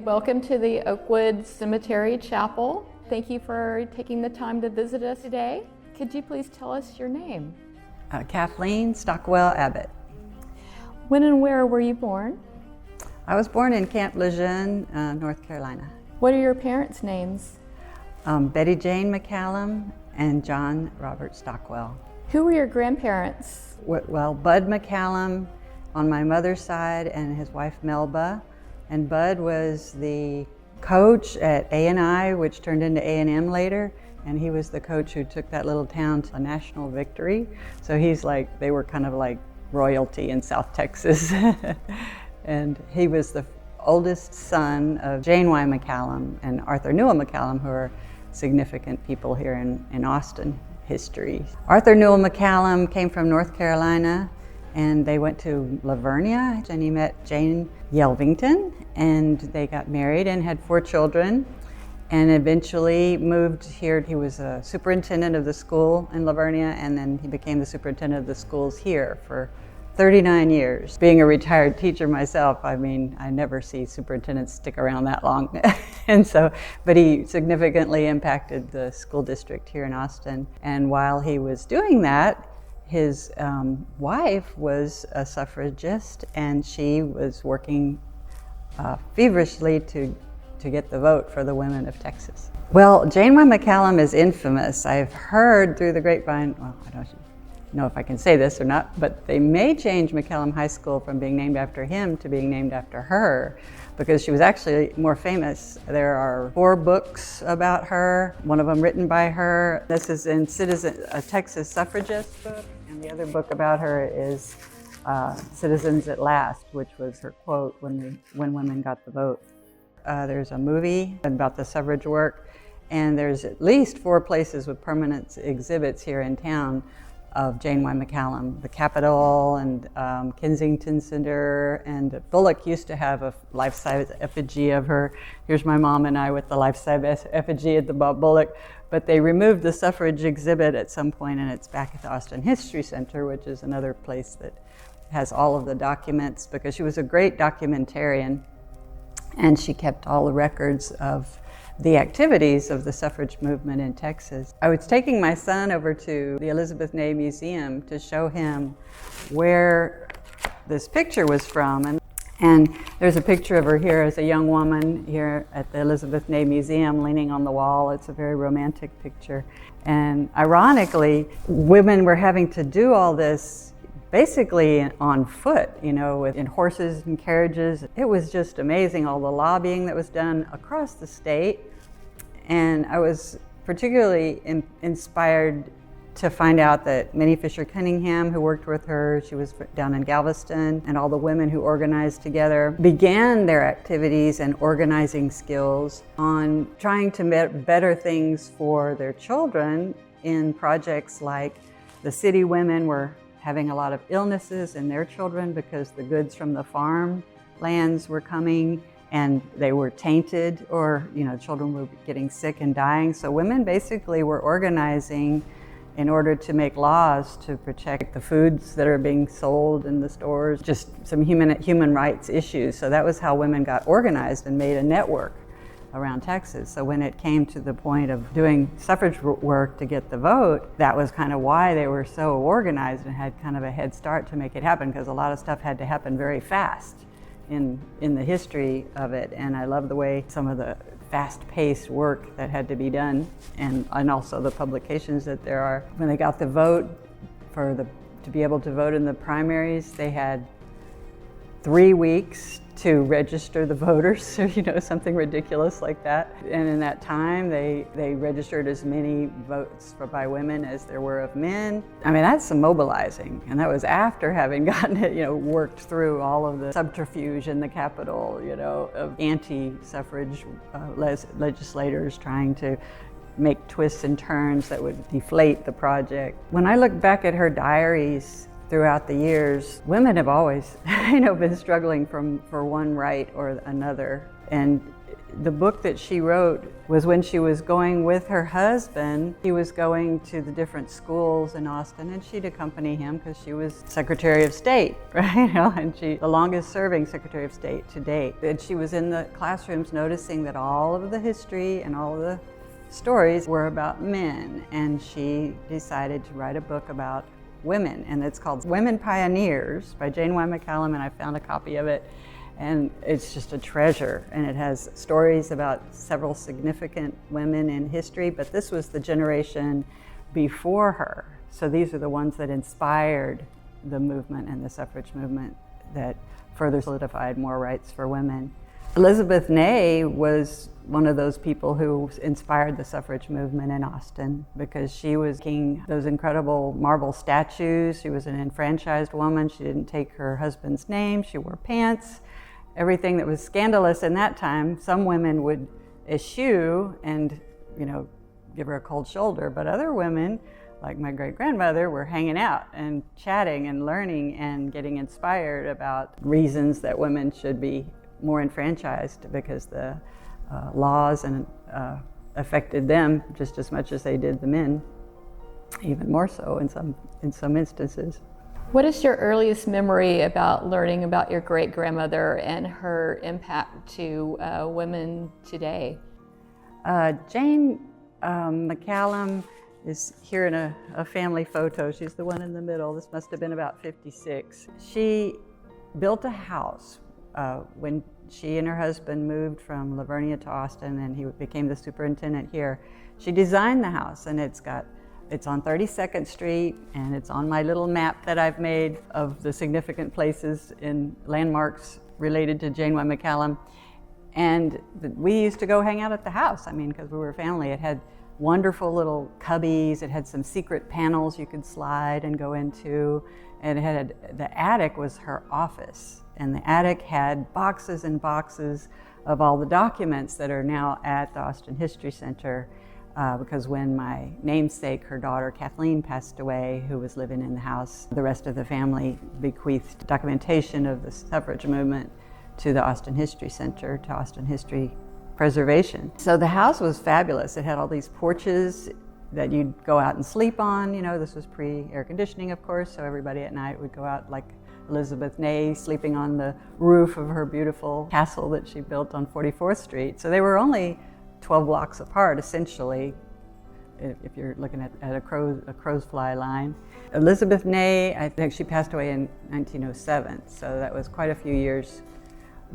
Welcome to the Oakwood Cemetery Chapel. Thank you for taking the time to visit us today. Could you please tell us your name? Kathleen Abbott. When and where were you born? I was born in Camp Lejeune, North Carolina. What are your parents' names? Betty Jane McCallum and John Robert Stockwell. Who were your grandparents? Well, Bud McCallum on my mother's side and his wife Melba. And Bud was the coach at A&I, which turned into A&M later. And he was the coach who took that little town to a national victory. So they were kind of like royalty in South Texas. And he was the oldest son of Jane Y. McCallum and Arthur Newell McCallum, who are significant people here in Austin history. Arthur Newell McCallum came from North Carolina, and they went to Lavernia, and he met Jane Yelvington, and they got married and had 4 children, and eventually moved here. He was a superintendent of the school in Lavernia, and then he became the superintendent of the schools here for 39 years. Being a retired teacher myself, I mean, I never see superintendents stick around that long. But he significantly impacted the school district here in Austin. And while he was doing that, his wife was a suffragist, and she was working feverishly to get the vote for the women of Texas. Well, Jane Y. McCallum is infamous. I've heard through the grapevine, well, I don't know if I can say this or not, but they may change McCallum High School from being named after him to being named after her, because she was actually more famous. There are 4 books about her, one of them written by her. This is in a Texas suffragist book, and the other book about her is Citizens at Last, which was her quote when women got the vote. There's a movie about the suffrage work, and there's at least 4 places with permanent exhibits here in town of Jane Y. McCallum, the Capitol and Kensington Center, and Bullock used to have a life-size effigy of her. Here's my mom and I with the life-size effigy at the Bob Bullock, but they removed the suffrage exhibit at some point, and it's back at the Austin History Center, which is another place that has all of the documents, because she was a great documentarian, and she kept all the records of the activities of the suffrage movement in Texas. I was taking my son over to the Elizabeth Ney Museum to show him where this picture was from. And there's a picture of her here as a young woman here at the Elizabeth Ney Museum leaning on the wall. It's a very romantic picture. And ironically, women were having to do all this basically on foot, in horses and carriages. It was just amazing, all the lobbying that was done across the state. And I was particularly inspired to find out that Minnie Fisher Cunningham, who worked with her, she was down in Galveston, and all the women who organized together began their activities and organizing skills on trying to better things for their children in projects like the city women were having a lot of illnesses in their children because the goods from the farm lands were coming and they were tainted, or children were getting sick and dying. So women basically were organizing in order to make laws to protect the foods that are being sold in the stores, just some human rights issues. So that was how women got organized and made a network around Texas. So when it came to the point of doing suffrage work to get the vote, that was kind of why they were so organized and had kind of a head start to make it happen, because a lot of stuff had to happen very fast in the history of it. And I love the way some of the fast-paced work that had to be done, and also the publications that there are. When they got the vote to be able to vote in the primaries, they had 3 weeks to register the voters, something ridiculous like that. And in that time, they registered as many votes by women as there were of men. I mean, that's some mobilizing. And that was after having gotten it, worked through all of the subterfuge in the Capitol, of anti-suffrage legislators trying to make twists and turns that would deflate the project. When I look back at her diaries throughout the years, women have always, been struggling for one right or another. And The book that she wrote was when she was going with her husband. He was going to the different schools in Austin, and she'd accompany him because she was Secretary of State, right? And she, the longest serving Secretary of State to date. And she was in the classrooms noticing that all of the history and all of the stories were about men, and she decided to write a book about women, and it's called Women Pioneers by Jane Y. McCallum, and I found a copy of it, and it's just a treasure, and it has stories about several significant women in history, but this was the generation before her, so these are the ones that inspired the movement and the suffrage movement that further solidified more rights for women. Elizabeth Ney was one of those people who inspired the suffrage movement in Austin because she was making those incredible marble statues. She was an enfranchised woman. She didn't take her husband's name. She wore pants. Everything that was scandalous in that time, some women would eschew and, give her a cold shoulder, but other women, like my great-grandmother, were hanging out and chatting and learning and getting inspired about reasons that women should be more enfranchised because the laws and affected them just as much as they did the men, even more so in some instances. What is your earliest memory about learning about your great-grandmother and her impact to women today? Jane McCallum is here in a family photo. She's the one in the middle. This must have been about 56. She built a house when she and her husband moved from Livonia to Austin, and he became the superintendent here. She designed the house, and it's on 32nd Street, and it's on my little map that I've made of the significant places in landmarks related to Jane Y. McCallum. And we used to go hang out at the house, because we were a family. It had wonderful little cubbies. It had some secret panels you could slide and go into. And the attic was her office. And the attic had boxes and boxes of all the documents that are now at the Austin History Center. Because when my namesake, her daughter Kathleen, passed away, who was living in the house, the rest of the family bequeathed documentation of the suffrage movement to the Austin History Center, to Austin History Preservation. So the house was fabulous. It had all these porches that you'd go out and sleep on. This was pre-air conditioning, of course, so everybody at night would go out like Elizabeth Ney, sleeping on the roof of her beautiful castle that she built on 44th Street. So they were only 12 blocks apart, essentially, if you're looking at a crow's fly line. Elizabeth Ney, I think she passed away in 1907, so that was quite a few years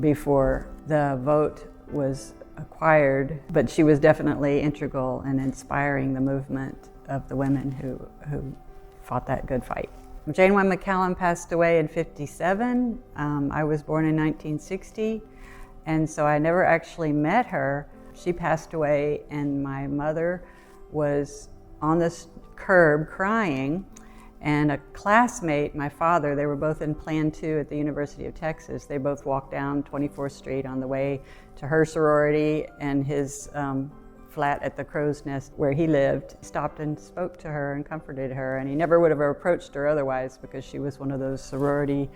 before the vote was acquired, but she was definitely integral in inspiring the movement of the women who fought that good fight. Jane Y. McCallum passed away in 57. I was born in 1960, and so I never actually met her. She passed away, and my mother was on this curb crying, and a classmate, my father, they were both in Plan 2 at the University of Texas. They both walked down 24th Street on the way to her sorority, and his flat at the Crow's Nest where he lived, stopped and spoke to her and comforted her, and he never would have approached her otherwise because she was one of those sorority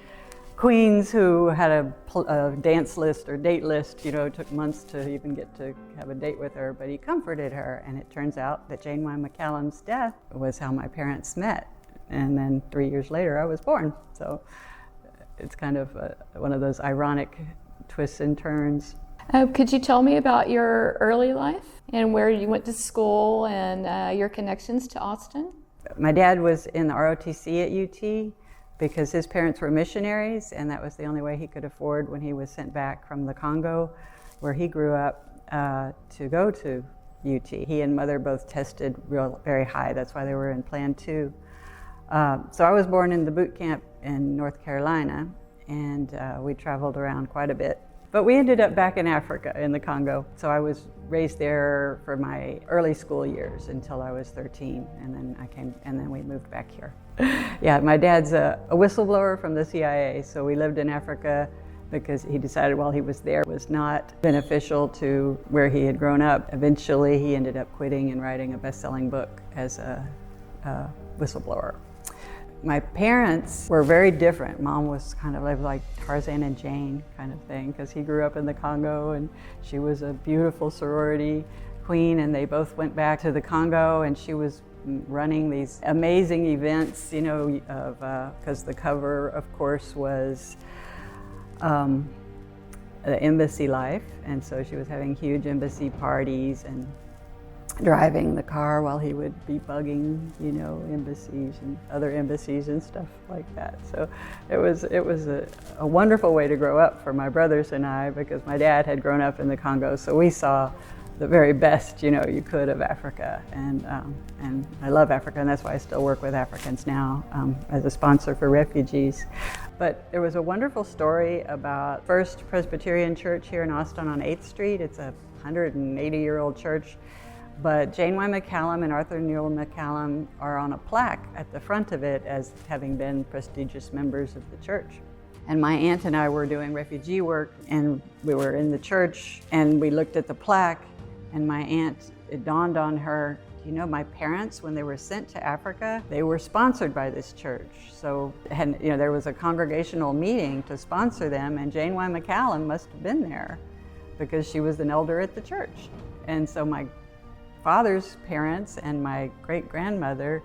queens who had a dance list or date list. It took months to even get to have a date with her, but he comforted her, and it turns out that Jane Y. McCallum's death was how my parents met, and then 3 years later I was born. So it's kind of one of those ironic twists and turns. Could you tell me about your early life and where you went to school and your connections to Austin? My dad was in the ROTC at UT because his parents were missionaries, and that was the only way he could afford when he was sent back from the Congo, where he grew up, to go to UT. He and mother both tested very high. That's why they were in Plan 2. So I was born in the boot camp in North Carolina, and we traveled around quite a bit. But we ended up back in Africa, in the Congo. So I was raised there for my early school years until I was 13, and then we moved back here. Yeah, my dad's a whistleblower from the CIA, so we lived in Africa because he decided while he was there it was not beneficial to where he had grown up. Eventually, he ended up quitting and writing a best-selling book as a whistleblower. My parents were very different. Mom was kind of like Tarzan and Jane kind of thing, because he grew up in the Congo and she was a beautiful sorority queen, and they both went back to the Congo, and she was running these amazing events, you know, because the cover, of course, was the embassy life, and so she was having huge embassy parties and driving the car while he would be bugging, you know, embassies and other embassies and stuff like that. So it was a wonderful way to grow up for my brothers and I, because my dad had grown up in the Congo, so we saw the very best, you know, you could of Africa, and I love Africa, and that's why I still work with Africans now as a sponsor for refugees. But there was a wonderful story about First Presbyterian Church here in Austin on 8th Street. It's a 180-year-old church. But Jane Y. McCallum and Arthur Newell McCallum are on a plaque at the front of it as having been prestigious members of the church. And my aunt and I were doing refugee work, and we were in the church, and we looked at the plaque, and my aunt, it dawned on her, you know, my parents, when they were sent to Africa, they were sponsored by this church. So, you know, there was a congregational meeting to sponsor them, and Jane Y. McCallum must have been there because she was an elder at the church. And so my father's parents and my great-grandmother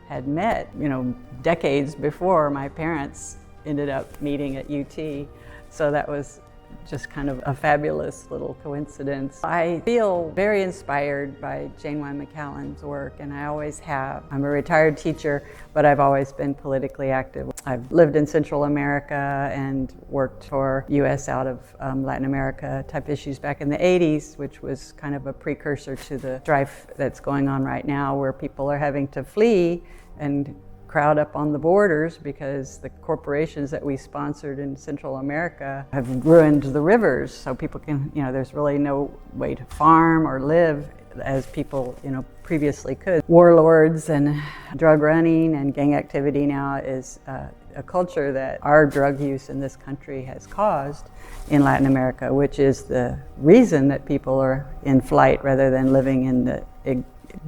had met, you know, decades before my parents ended up meeting at UT. So that was just kind of a fabulous little coincidence. I feel very inspired by Jane Y. McCallum's work, and I always have. I'm a retired teacher, but I've always been politically active. I've lived in Central America and worked for U.S. out of Latin America type issues back in the 80s, which was kind of a precursor to the strife that's going on right now, where people are having to flee and crowd up on the borders because the corporations that we sponsored in Central America have ruined the rivers, so people can, you know, there's really no way to farm or live as people, you know, previously could. Warlords and drug running and gang activity now is a culture that our drug use in this country has caused in Latin America, which is the reason that people are in flight rather than living in the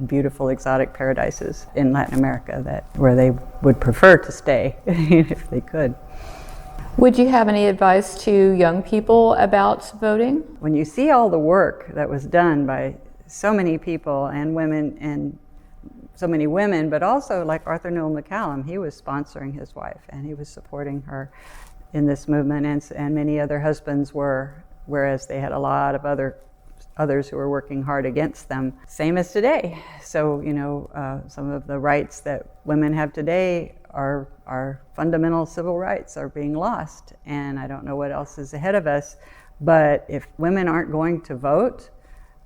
beautiful exotic paradises in Latin America where they would prefer to stay if they could. Would you have any advice to young people about voting? When you see all the work that was done by so many people and women, and so many women, but also like Arthur Newell McCallum, he was sponsoring his wife and he was supporting her in this movement, and many other husbands were, whereas they had a lot of others who were working hard against them, same as today. So, you know, some of the rights that women have today are fundamental civil rights are being lost, and I don't know what else is ahead of us. But if women aren't going to vote,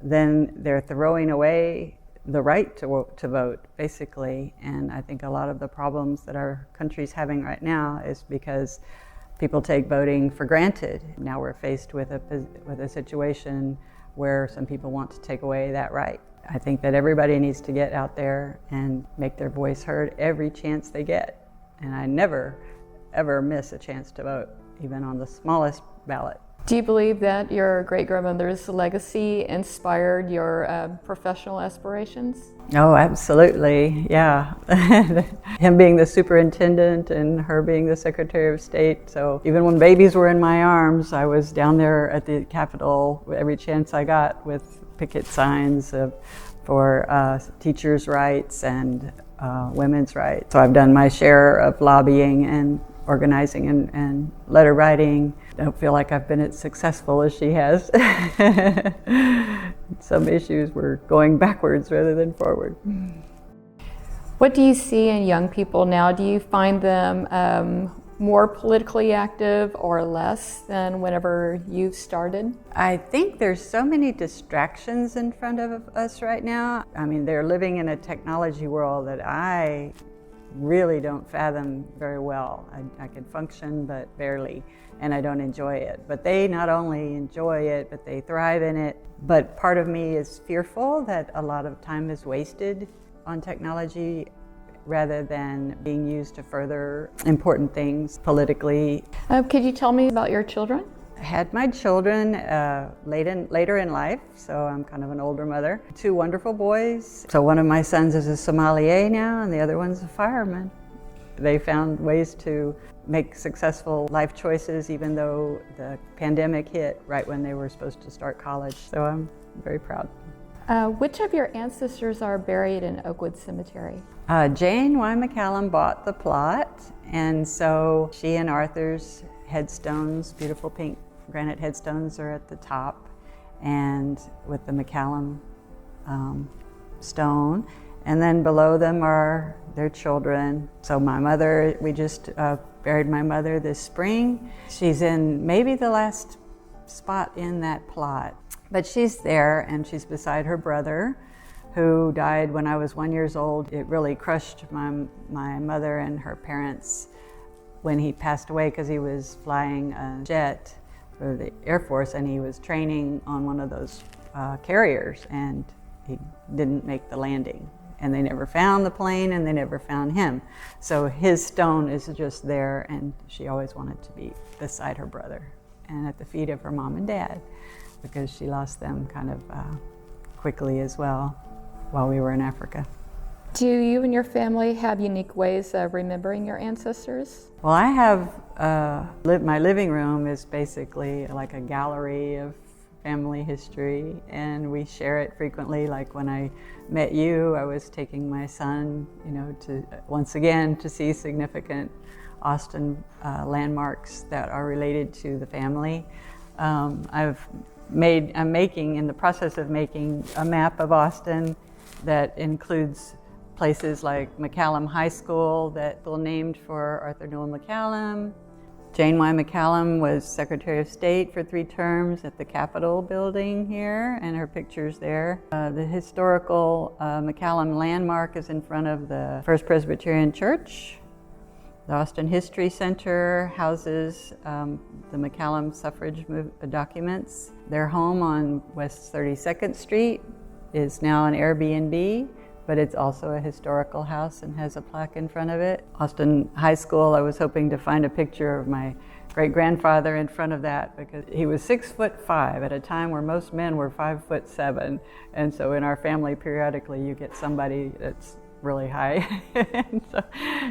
then they're throwing away the right to vote, basically. And I think a lot of the problems that our country's having right now is because people take voting for granted. Now we're faced with a situation where some people want to take away that right. I think that everybody needs to get out there and make their voice heard every chance they get. And I never, ever miss a chance to vote, even on the smallest ballot. Do you believe that your great-grandmother's legacy inspired your professional aspirations? Oh, absolutely, yeah. Him being the superintendent and her being the Secretary of State. So even when babies were in my arms, I was down there at the Capitol every chance I got with picket signs for teachers' rights and women's rights. So I've done my share of lobbying and organizing and letter writing. I don't feel like I've been as successful as she has. Some issues were going backwards rather than forward. What do you see in young people now? Do you find them more politically active or less than whenever you started? I think there's so many distractions in front of us right now. I mean, they're living in a technology world that I really don't fathom very well. I can function, but barely, and I don't enjoy it. But they not only enjoy it, but they thrive in it. But part of me is fearful that a lot of time is wasted on technology rather than being used to further important things politically. Could you tell me about your children? I had my children later in life, so I'm kind of an older mother. 2 wonderful boys. So one of my sons is a sommelier now, and the other one's a fireman. They found ways to make successful life choices even though the pandemic hit right when they were supposed to start college. So I'm very proud. Which of your ancestors are buried in Oakwood Cemetery? Jane Y. McCallum bought the plot, and so she and Arthur's headstones, beautiful pink granite headstones, are at the top, and with the McCallum stone. And then below them are their children. So my mother, we just buried my mother this spring. She's in maybe the last spot in that plot. But she's there, and she's beside her brother, who died when I was 1 year old. It really crushed my mother and her parents when he passed away, because he was flying a jet for the Air Force, and he was training on one of those carriers, and he didn't make the landing. And they never found the plane, and they never found him. So his stone is just there, and she always wanted to be beside her brother and at the feet of her mom and dad, because she lost them kind of quickly as well while we were in Africa. Do you and your family have unique ways of remembering your ancestors? Well, I have, my living room is basically like a gallery of family history, and we share it frequently. Like when I met you, I was taking my son, to once again to see significant Austin landmarks that are related to the family. I'm in the process of making a map of Austin that includes places like McCallum High School, that was named for Arthur Newell McCallum. Jane Y. McCallum was Secretary of State for 3 terms at the Capitol building here, and her picture's there. The historical McCallum landmark is in front of the First Presbyterian Church. The Austin History Center houses the McCallum suffrage documents. Their home on West 32nd Street is now an Airbnb, but it's also a historical house and has a plaque in front of it. Austin High School, I was hoping to find a picture of my great-grandfather in front of that, because he was 6'5" at a time where most men were 5'7", and so in our family periodically you get somebody that's really high.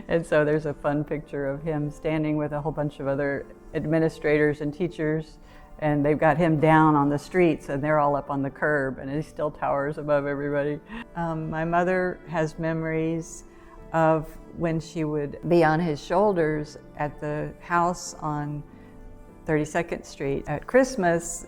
and so there's a fun picture of him standing with a whole bunch of other administrators and teachers, and they've got him down on the streets and they're all up on the curb, and he still towers above everybody. My mother has memories of when she would be on his shoulders at the house on 32nd Street. At Christmas,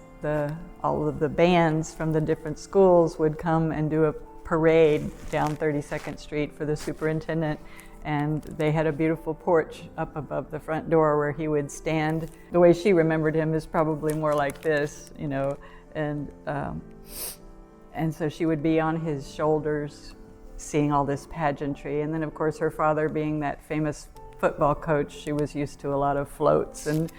all of the bands from the different schools would come and do a parade down 32nd Street for the superintendent, and they had a beautiful porch up above the front door where he would stand. The way she remembered him is probably more like this, and so she would be on his shoulders seeing all this pageantry. And then of course her father, being that famous football coach, she was used to a lot of floats and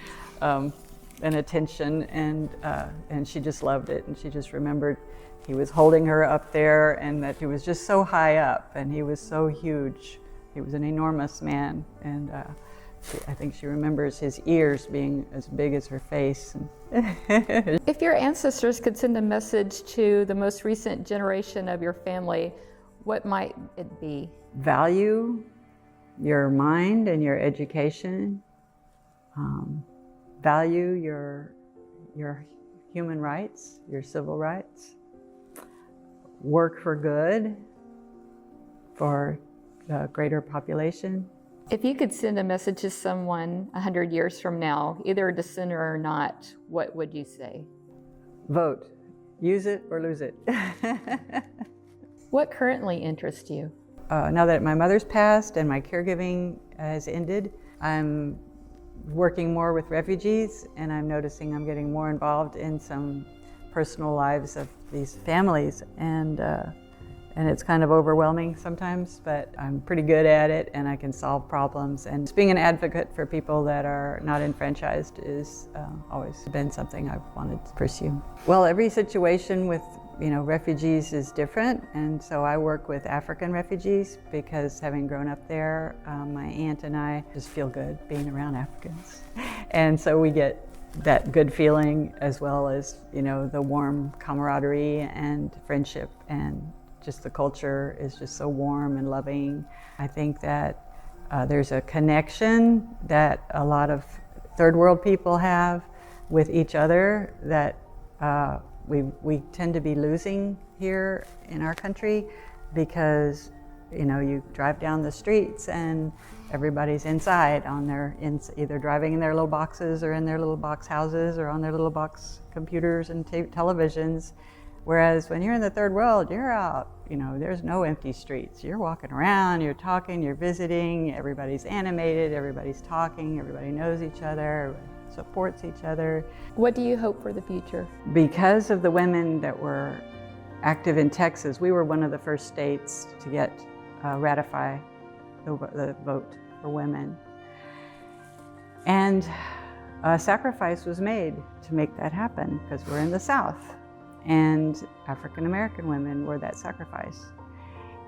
attention, and she just loved it, and she just remembered he was holding her up there, and that he was just so high up, and he was so huge. He was an enormous man, and I think she remembers his ears being as big as her face. If your ancestors could send a message to the most recent generation of your family, what might it be? Value your mind and your education. Value your human rights, your civil rights. Work for good, for the greater population. If you could send a message to someone 100 years from now, either a dissenter or not, what would you say? Vote. Use it or lose it. What currently interests you? Now that my mother's passed and my caregiving has ended, I'm working more with refugees, and I'm noticing I'm getting more involved in some personal lives of these families, and it's kind of overwhelming sometimes, but I'm pretty good at it, and I can solve problems. And being an advocate for people that are not enfranchised is always been something I've wanted to pursue. Well, every situation with refugees is different, and so I work with African refugees because, having grown up there, my aunt and I just feel good being around Africans, and so we get that good feeling, as well as the warm camaraderie and friendship, and just the culture is just so warm and loving. I think that There's a connection that a lot of third world people have with each other that we tend to be losing here in our country, because you drive down the streets and everybody's inside on either driving in their little boxes or in their little box houses or on their little box computers and televisions. Whereas when you're in the third world, you're out, there's no empty streets. You're walking around, you're talking, you're visiting, everybody's animated, everybody's talking, everybody knows each other, supports each other. What do you hope for the future? Because of the women that were active in Texas, we were one of the first states to ratify the vote for women. And a sacrifice was made to make that happen, because we're in the South. And African American women were that sacrifice.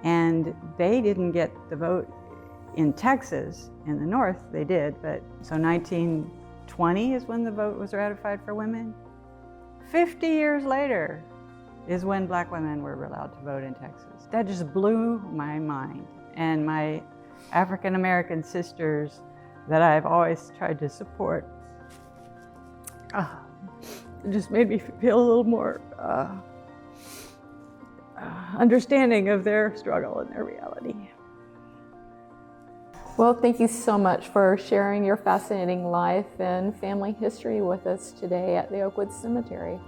And they didn't get the vote in Texas. In the North, they did. But so 1920 is when the vote was ratified for women. 50 years later is when Black women were allowed to vote in Texas. That just blew my mind. And my African American sisters that I've always tried to support, it just made me feel a little more understanding of their struggle and their reality. Well, thank you so much for sharing your fascinating life and family history with us today at the Oakwood Cemetery.